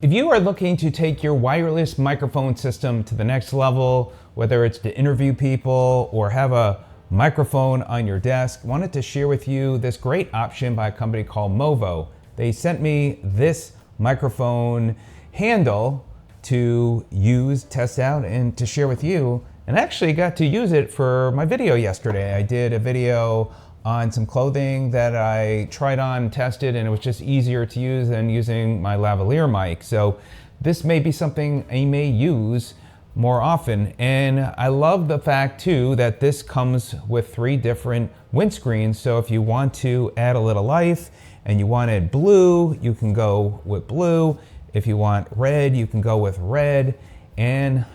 If you are looking to take your wireless microphone system to the next level, whether it's to interview people or have a microphone on your desk, wanted to share with you this great option by a company called Movo. They sent me this microphone handle to use, test out, and to share with you, and actually got to use it for my video yesterday. I did a video on some clothing that I tried on, tested, and it was just easier to use than using my lavalier mic. So this may be something I may use more often. And I love the fact too that this comes with 3 different windscreens. So if you want to add a little life and you wanted blue, you can go with blue. If you want red, you can go with red. And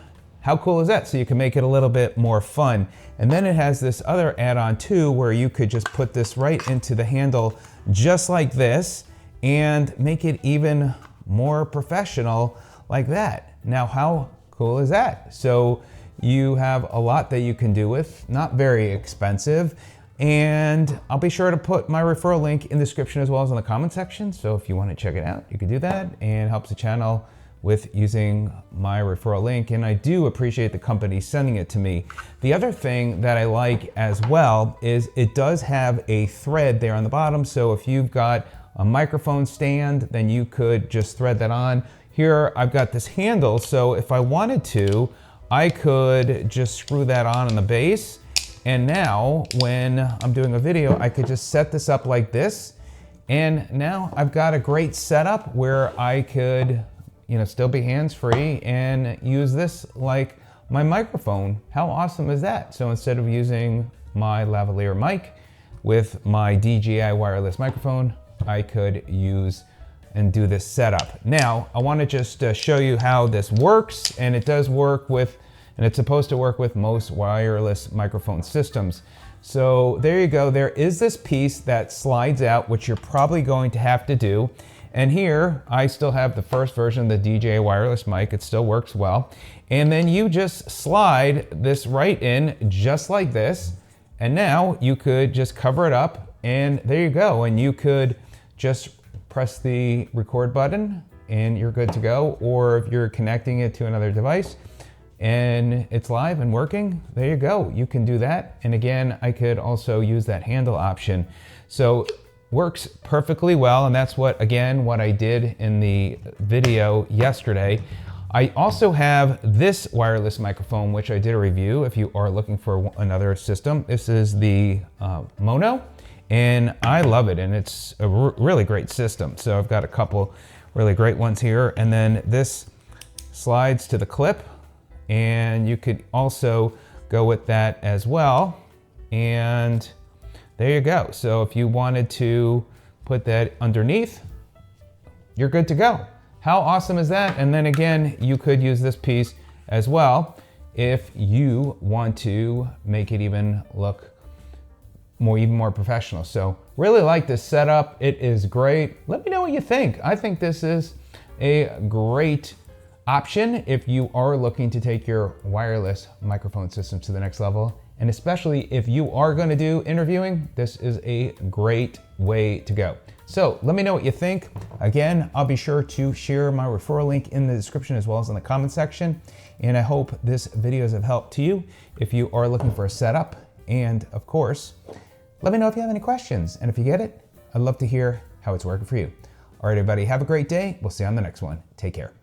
how cool is that? So you can make it a little bit more fun. And then it has this other add-on too, where you could just put this right into the handle just like this and make it even more professional like that. Now, how cool is that? So you have a lot that you can do with, not very expensive. And I'll be sure to put my referral link in the description as well as in the comment section. So if you want to check it out, you can do that, and helps the channel with using my referral link. And I do appreciate the company sending it to me. The other thing that I like as well is it does have a thread there on the bottom. So if you've got a microphone stand, then you could just thread that on. Here I've got this handle, so if I wanted to, I could just screw that on the base. And now when I'm doing a video, I could just set this up like this. And now I've got a great setup where I could still be hands-free and use this like my microphone. How awesome is that? So instead of using my lavalier mic with my DJI wireless microphone, I could use and do this setup. Now, I want to just show you how this works, and it does work with, and it's supposed to work with most wireless microphone systems. So there you go. There is this piece that slides out, which you're probably going to have to do. And here, I still have the first version of the DJI wireless mic. It still works well. And then you just slide this right in just like this. And now you could just cover it up, and there you go. And you could just press the record button and you're good to go. Or if you're connecting it to another device and it's live and working, there you go. You can do that. And again, I could also use that handle option. So works perfectly well, and that's what I did in the video yesterday. I also have this wireless microphone, which I did a review if you are looking for another system. This is the Mono, and I love it, and it's a really great system. So I've got a couple really great ones here, and then this slides to the clip, and you could also go with that as well. And there you go. So if you wanted to put that underneath, you're good to go. How awesome is that? And then again, you could use this piece as well if you want to make it even look even more professional. So really like this setup. It is great. Let me know what you think. I think this is a great option if you are looking to take your wireless microphone system to the next level. And especially if you are going to do interviewing, this is a great way to go. So let me know what you think. Again, I'll be sure to share my referral link in the description as well as in the comment section. And I hope this video is of help to you if you are looking for a setup. And of course, let me know if you have any questions. And if you get it, I'd love to hear how it's working for you. All right, everybody, have a great day. We'll see you on the next one. Take care.